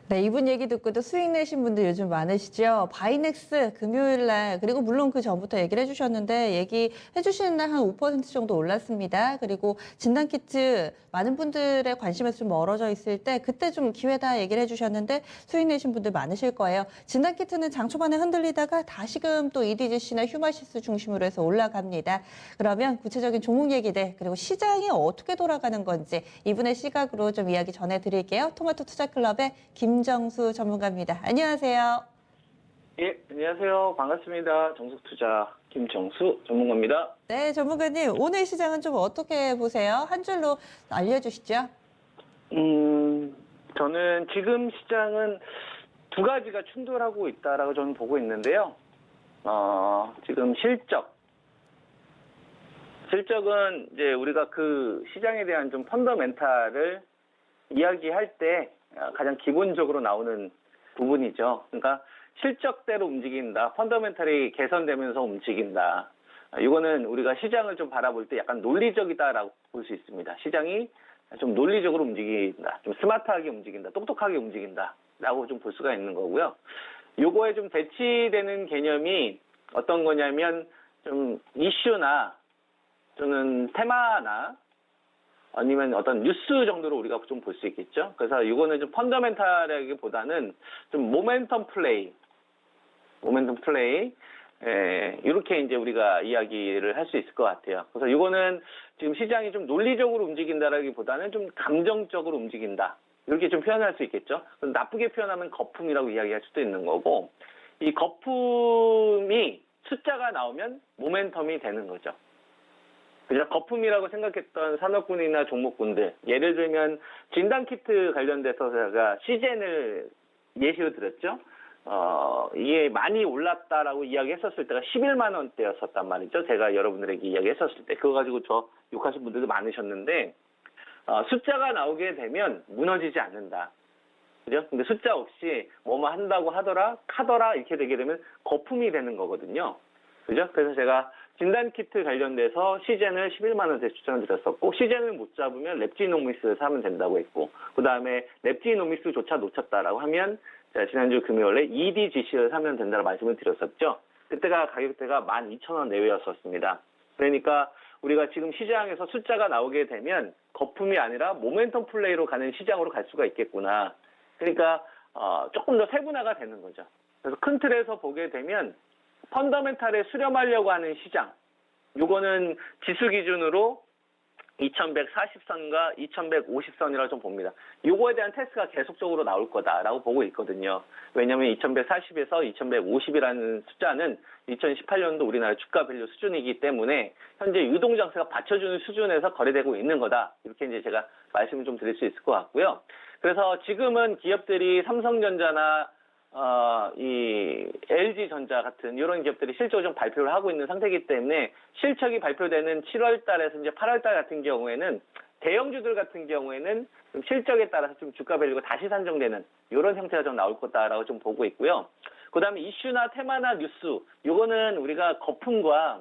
네, 이분 얘기 듣고도 수익 내신 분들 요즘 많으시죠? 바이넥스 금요일 날, 그리고 물론 그 전부터 얘기를 해주셨는데, 얘기해 주시는 날 한 5% 정도 올랐습니다. 그리고 진단키트 많은 분들의 관심에서 좀 멀어져 있을 때, 그때 좀 기회다 얘기를 해주셨는데, 수익 내신 분들 많으실 거예요. 진단키트는 장 초반에 흔들리다가 다시금 또 EDGC나 휴마시스 중심으로 해서 올라갑니다. 그러면 구체적인 종목 얘기들, 그리고 시장이 어떻게 돌아가는 건지 이분의 시각으로 좀 이야기 전해드릴게요. 토마토 투자클럽의 김정수 전문가입니다. 안녕하세요. 예, 안녕하세요. 반갑습니다. 정석투자 김정수 전문가입니다. 네, 전문가님, 오늘 시장은 좀 어떻게 보세요? 한 줄로 알려주시죠. 저는 지금 시장은 두 가지가 충돌하고 있다라고 저는 보고 있는데요. 지금 실적은 이제 우리가 그 시장에 대한 좀 펀더멘탈을 이야기할 때 가장 기본적으로 나오는 부분이죠. 그러니까 실적대로 움직인다. 펀더멘탈이 개선되면서 움직인다. 이거는 우리가 시장을 좀 바라볼 때 약간 논리적이다라고 볼 수 있습니다. 시장이 좀 논리적으로 움직인다. 좀 스마트하게 움직인다. 똑똑하게 움직인다. 라고 좀 볼 수가 있는 거고요. 요거에 좀 대치되는 개념이 어떤 거냐면 좀 이슈나 또는 테마나 아니면 어떤 뉴스 정도로 우리가 좀 볼 수 있겠죠. 그래서 이거는 좀 펀더멘탈이라기보다는 좀 모멘텀 플레이, 이렇게 이제 우리가 이야기를 할 수 있을 것 같아요. 그래서 이거는 지금 시장이 좀 논리적으로 움직인다라기보다는 좀 감정적으로 움직인다. 이렇게 좀 표현할 수 있겠죠. 나쁘게 표현하면 거품이라고 이야기할 수도 있는 거고, 이 거품이 숫자가 나오면 모멘텀이 되는 거죠. 그냥 거품이라고 생각했던 산업군이나 종목군들, 예를 들면 진단키트 관련돼서 제가 시젠을 예시로 들었죠. 이게 많이 올랐다라고 이야기했었을 때가 11만 원대였었단 말이죠. 제가 여러분들에게 이야기했었을 때 그거 가지고 저 욕하신 분들도 많으셨는데, 숫자가 나오게 되면 무너지지 않는다. 그죠? 근데 숫자 없이 뭐뭐 한다고 하더라, 카더라 이렇게 되게 되면 거품이 되는 거거든요. 그죠? 그래서 제가 진단키트 관련돼서 시젠을 11만 원대 추천을 드렸었고, 시젠을 못 잡으면 랩지노미스를 사면 된다고 했고, 그 다음에 랩지노미스조차 놓쳤다라고 하면 제가 지난주 금요일에 EDGC를 사면 된다고 말씀을 드렸었죠. 그때가 가격대가 12,000원 내외였었습니다. 그러니까 우리가 지금 시장에서 숫자가 나오게 되면 거품이 아니라 모멘텀 플레이로 가는 시장으로 갈 수가 있겠구나. 그러니까 조금 더 세분화가 되는 거죠. 그래서 큰 틀에서 보게 되면 펀더멘탈에 수렴하려고 하는 시장, 요거는 지수 기준으로 2140선과 2150선이라고 좀 봅니다. 요거에 대한 테스트가 계속적으로 나올 거다라고 보고 있거든요. 왜냐하면 2140에서 2150이라는 숫자는 2018년도 우리나라 주가 밸류 수준이기 때문에 현재 유동장세가 받쳐주는 수준에서 거래되고 있는 거다. 이렇게 이제 제가 말씀을 좀 드릴 수 있을 것 같고요. 그래서 지금은 기업들이 삼성전자나 이 LG전자 같은 이런 기업들이 실적을 좀 발표를 하고 있는 상태이기 때문에 실적이 발표되는 7월 달에서 이제 8월 달 같은 경우에는 대형주들 같은 경우에는 좀 실적에 따라서 좀 주가 밸류가 다시 산정되는 이런 형태가 좀 나올 거다라고 좀 보고 있고요. 그 다음에 이슈나 테마나 뉴스, 요거는 우리가 거품과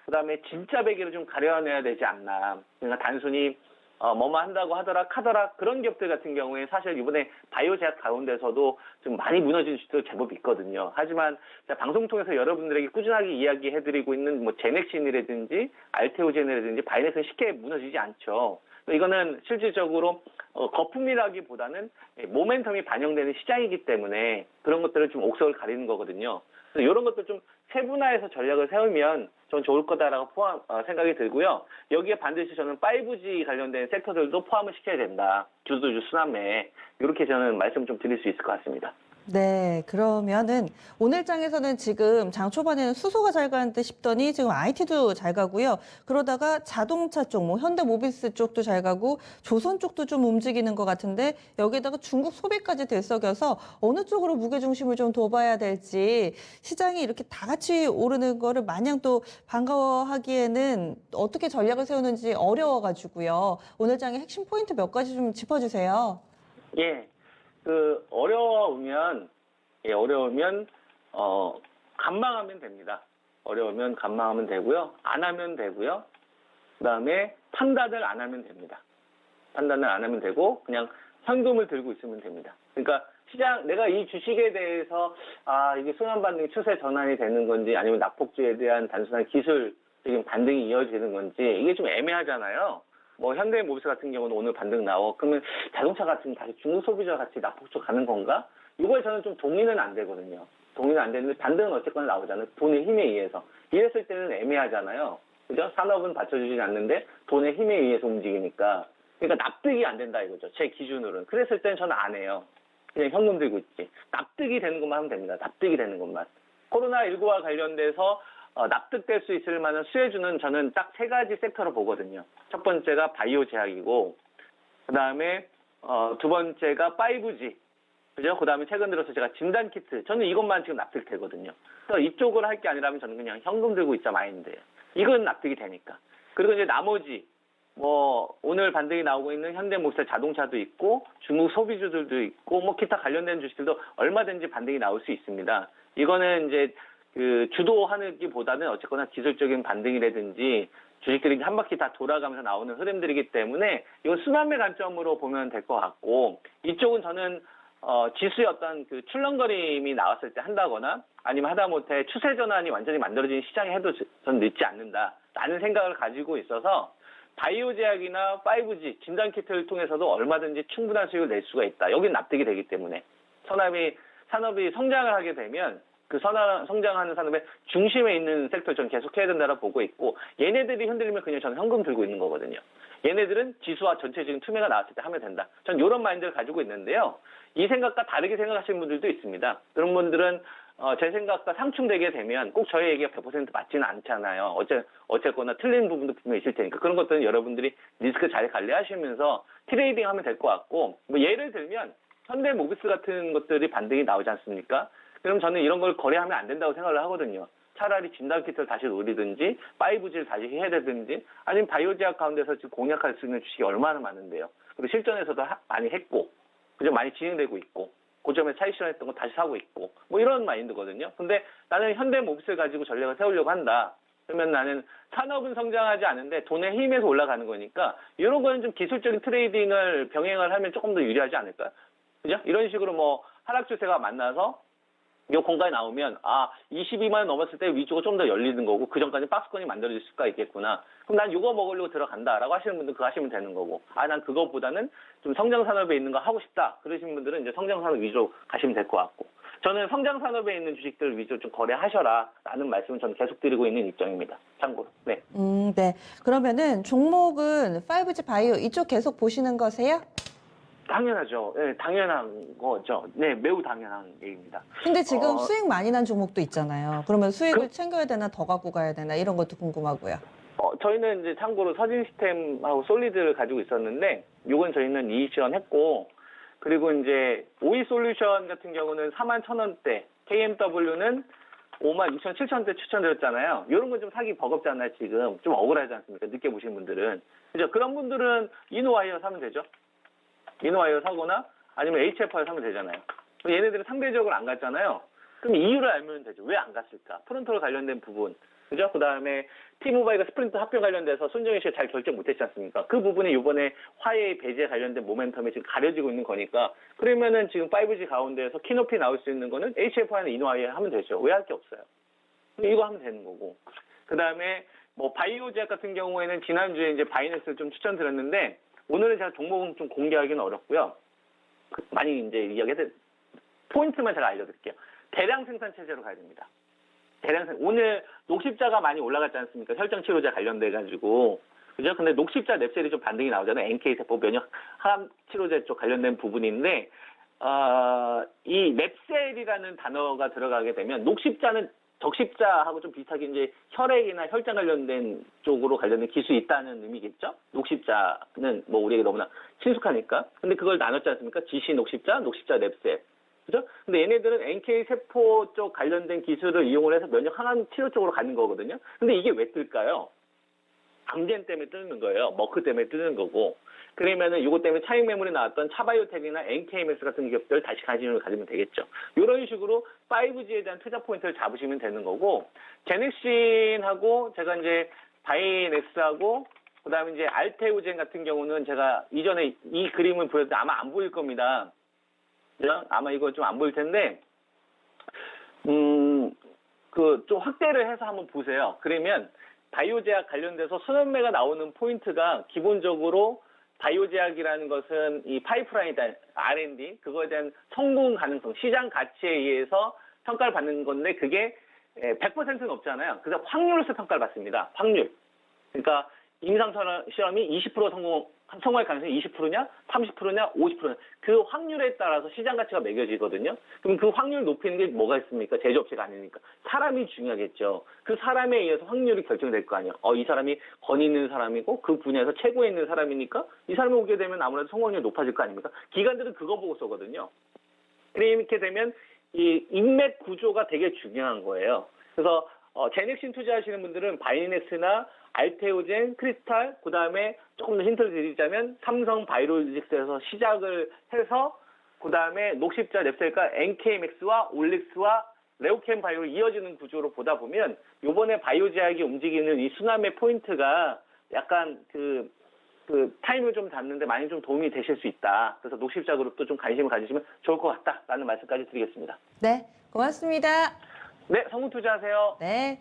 그 다음에 진짜 배기를 좀 가려내야 되지 않나. 그러니까 단순히 뭐뭐 한다고 하더라, 카더라, 그런 기업들 같은 경우에 사실 이번에 바이오 제약 가운데서도 좀 많이 무너진 주도 제법 있거든요. 하지만 방송 통해서 여러분들에게 꾸준하게 이야기해드리고 있는 뭐 제넥신이라든지 알테오젠이라든지 바이넥스는 쉽게 무너지지 않죠. 이거는 실질적으로 거품이라기보다는 모멘텀이 반영되는 시장이기 때문에 그런 것들을 좀 옥석을 가리는 거거든요. 그래서 이런 것들 좀 세분화해서 전략을 세우면 전 좋을 거다라고 생각이 들고요. 여기에 반드시 저는 5G 관련된 섹터들도 포함을 시켜야 된다. 주도주 순환매. 이렇게 저는 말씀 좀 드릴 수 있을 것 같습니다. 네, 그러면은 오늘 장에서는 지금 장 초반에는 수소가 잘 가는 듯 싶더니 지금 IT도 잘 가고요. 그러다가 자동차 쪽, 뭐 현대모비스 쪽도 잘 가고 조선 쪽도 좀 움직이는 것 같은데 여기다가 중국 소비까지 들썩여서 어느 쪽으로 무게중심을 좀 둬봐야 될지 시장이 이렇게 다 같이 오르는 거를 마냥 또 반가워하기에는 어떻게 전략을 세우는지 어려워가지고요. 오늘 장의 핵심 포인트 몇 가지 좀 짚어주세요. 예. 어려우면 간망하면 됩니다. 어려우면 간망하면 되고요. 안 하면 되고요. 그 다음에 판단을 안 하면 됩니다. 판단을 안 하면 되고, 그냥 현금을 들고 있으면 됩니다. 그러니까 시장, 내가 이 주식에 대해서, 이게 순환 반등이 추세 전환이 되는 건지, 아니면 낙폭주에 대한 단순한 기술적인 반등이 이어지는 건지, 이게 좀 애매하잖아요. 뭐, 현대모비스 같은 경우는 오늘 반등 나오고, 그러면 자동차 같은 다시 중국 소비자 같이 낙폭주 가는 건가? 이거에 저는 좀 동의는 안 되거든요. 동의는 안 되는데, 반등은 어쨌거나 나오잖아요. 돈의 힘에 의해서. 이랬을 때는 애매하잖아요. 그죠? 산업은 받쳐주지 않는데, 돈의 힘에 의해서 움직이니까. 그러니까 납득이 안 된다 이거죠. 제 기준으로는. 그랬을 때는 저는 안 해요. 그냥 현금 들고 있지. 납득이 되는 것만 하면 됩니다. 납득이 되는 것만. 코로나19와 관련돼서 납득될 수 있을 만한 수혜주는 저는 딱 세 가지 섹터로 보거든요. 첫 번째가 바이오 제약이고, 그 다음에 두 번째가 5G. 그죠? 그 다음에 최근 들어서 제가 진단키트. 저는 이것만 지금 납득되거든요. 그래서 이쪽을 할 게 아니라면 저는 그냥 현금 들고 있자 마인드예요. 이건 납득이 되니까. 그리고 이제 나머지, 오늘 반등이 나오고 있는 현대모비스 자동차도 있고, 중국 소비주들도 있고, 기타 관련된 주식들도 얼마든지 반등이 나올 수 있습니다. 이거는 이제, 주도하기보다는 어쨌거나 기술적인 반등이라든지, 주식들이 한 바퀴 다 돌아가면서 나오는 흐름들이기 때문에, 이건 순환매 관점으로 보면 될 것 같고, 이쪽은 저는, 지수의 어떤 출렁거림이 나왔을 때 한다거나, 아니면 하다못해 추세 전환이 완전히 만들어진 시장에 해도 저는 늦지 않는다라는 생각을 가지고 있어서, 바이오 제약이나 5G, 진단키트를 통해서도 얼마든지 충분한 수익을 낼 수가 있다. 여긴 납득이 되기 때문에. 산업이 성장을 하게 되면 그 성장하는 산업의 중심에 있는 섹터를 저는 계속 해야 된다고 보고 있고, 얘네들이 흔들리면 그냥 저는 현금 들고 있는 거거든요. 얘네들은 지수와 전체적인 투매가 나왔을 때 하면 된다. 저는 이런 마인드를 가지고 있는데요. 이 생각과 다르게 생각하시는 분들도 있습니다. 그런 분들은 제 생각과 상충되게 되면 꼭 저의 얘기가 100% 맞지는 않잖아요. 어쨌거나 틀린 부분도 분명히 있을 테니까. 그런 것들은 여러분들이 리스크 잘 관리하시면서 트레이딩 하면 될 것 같고, 예를 들면 현대모비스 같은 것들이 반등이 나오지 않습니까? 그럼 저는 이런 걸 거래하면 안 된다고 생각을 하거든요. 차라리 진단키트를 다시 노리든지 5G를 다시 해야 되든지, 아니면 바이오제약 가운데서 지금 공략할 수 있는 주식이 얼마나 많은데요. 그리고 실전에서도 많이 했고, 그죠? 많이 진행되고 있고, 고점에 차익 실현했던 거 다시 사고 있고, 이런 마인드거든요. 근데 나는 현대모비스를 가지고 전략을 세우려고 한다. 그러면 나는 산업은 성장하지 않은데 돈의 힘에서 올라가는 거니까, 이런 거는 좀 기술적인 트레이딩을 병행을 하면 조금 더 유리하지 않을까요? 그죠? 이런 식으로 하락 추세가 만나서 이 공간에 나오면 22만 원 넘었을 때 위쪽가 좀 더 열리는 거고, 그 전까지 박스권이 만들어질 수가 있겠구나. 그럼 난 이거 먹으려고 들어간다라고 하시는 분들 그거 하시면 되는 거고, 난 그거보다는 좀 성장 산업에 있는 거 하고 싶다 그러시는 분들은 이제 성장 산업 위주로 가시면 될 것 같고, 저는 성장 산업에 있는 주식들 위주로 좀 거래하셔라라는 말씀을 저는 계속 드리고 있는 입장입니다. 참고로. 네. 네. 그러면은 종목은 5G 바이오 이쪽 계속 보시는 거세요? 당연하죠. 네, 당연한 거죠. 네, 매우 당연한 얘기입니다. 근데 지금 수익 많이 난 종목도 있잖아요. 그러면 수익을 챙겨야 되나 더 갖고 가야 되나 이런 것도 궁금하고요. 저희는 이제 참고로 서진 시스템하고 솔리드를 가지고 있었는데, 요건 저희는 이익 실현했고, 그리고 이제 오이 솔루션 같은 경우는 41,000원대, KMW는 56,000, 7,000원대 추천드렸잖아요. 이런 건 좀 사기 버겁잖아요, 지금. 좀 억울하지 않습니까? 늦게 보신 분들은. 그죠? 그런 분들은 이노와이어 사면 되죠. 이노와이어 사거나 아니면 HFR 사면 되잖아요. 얘네들은 상대적으로 안 갔잖아요. 그럼 이유를 알면 되죠. 왜 안 갔을까? 프론토로 관련된 부분. 그죠? 그 다음에 T모바일과 스프린트 합병 관련돼서 손정희 씨가 잘 결정 못했지 않습니까? 그 부분이 이번에 화웨이 배제 관련된 모멘텀이 지금 가려지고 있는 거니까, 그러면은 지금 5G 가운데에서 키높이 나올 수 있는 거는 HFR나 이노와이어 하면 되죠. 왜 할 게 없어요. 이거 하면 되는 거고. 그 다음에 바이오 제약 같은 경우에는 지난주에 이제 바이넥스를 좀 추천드렸는데, 오늘은 제가 종목은 좀 공개하기는 어렵고요. 많이 이제 이야기해도 포인트만 제가 알려드릴게요. 대량 생산 체제로 가야 됩니다. 오늘 녹십자가 많이 올라갔지 않습니까? 혈전 치료제 관련돼가지고. 그죠? 근데 녹십자 랩셀이 좀 반등이 나오잖아요. NK세포 면역 항암 치료제 쪽 관련된 부분인데, 이 랩셀이라는 단어가 들어가게 되면 녹십자는 적십자하고 좀 비슷하게 이제 혈액이나 혈장 관련된 쪽으로 관련된 기술이 있다는 의미겠죠? 녹십자는 우리에게 너무나 친숙하니까. 근데 그걸 나눴지 않습니까? GC 녹십자, 녹십자 랩셀. 그죠? 근데 얘네들은 NK세포 쪽 관련된 기술을 이용을 해서 면역 항암 치료 쪽으로 가는 거거든요. 근데 이게 왜 뜰까요? 암젠 때문에 뜨는 거예요. 머크 때문에 뜨는 거고. 그러면은 이것 때문에 차익 매물이 나왔던 차바이오텍이나 NKMS 같은 기업들 다시 관심을 가지면 되겠죠. 이런 식으로 5G에 대한 투자 포인트를 잡으시면 되는 거고, 제넥신하고 제가 이제 바이넥스하고 그다음에 이제 알테오젠 같은 경우는 제가 이전에 이 그림을 보여도 아마 안 보일 겁니다. 아마 이거 좀 안 보일 텐데, 좀 확대를 해서 한번 보세요. 그러면 바이오 제약 관련돼서 순환매가 나오는 포인트가 기본적으로 바이오 제약이라는 것은 이 파이프라인이다, R&D, 그거에 대한 성공 가능성, 시장 가치에 의해서 평가를 받는 건데 그게 100%는 없잖아요. 그래서 확률로서 평가를 받습니다. 확률. 그러니까 임상 실험이 20% 성공할 가능성이 20%냐, 30%냐, 50%냐. 그 확률에 따라서 시장 가치가 매겨지거든요. 그럼 그 확률 높이는 게 뭐가 있습니까? 제조업체가 아니니까. 사람이 중요하겠죠. 그 사람에 의해서 확률이 결정될 거 아니에요. 이 사람이 권위 있는 사람이고 그 분야에서 최고에 있는 사람이니까 이 사람이 오게 되면 아무래도 성공률이 높아질 거 아닙니까? 기관들은 그거 보고 쏘거든요. 이렇게 되면 이 인맥 구조가 되게 중요한 거예요. 그래서 제넥신 투자하시는 분들은 바이넥스나 알테오젠, 크리스탈, 그 다음에 조금 더 힌트를 드리자면 삼성 바이오로직스에서 시작을 해서 그 다음에 녹십자 랩셀과 NKMX와 올릭스와 레오캠 바이오로 이어지는 구조로 보다 보면 요번에 바이오 제약이 움직이는 이 순환매 포인트가 약간 그 타임을 좀 잡는데 많이 좀 도움이 되실 수 있다. 그래서 녹십자 그룹도 좀 관심을 가지시면 좋을 것 같다라는 말씀까지 드리겠습니다. 네, 고맙습니다. 네, 성공 투자하세요. 네.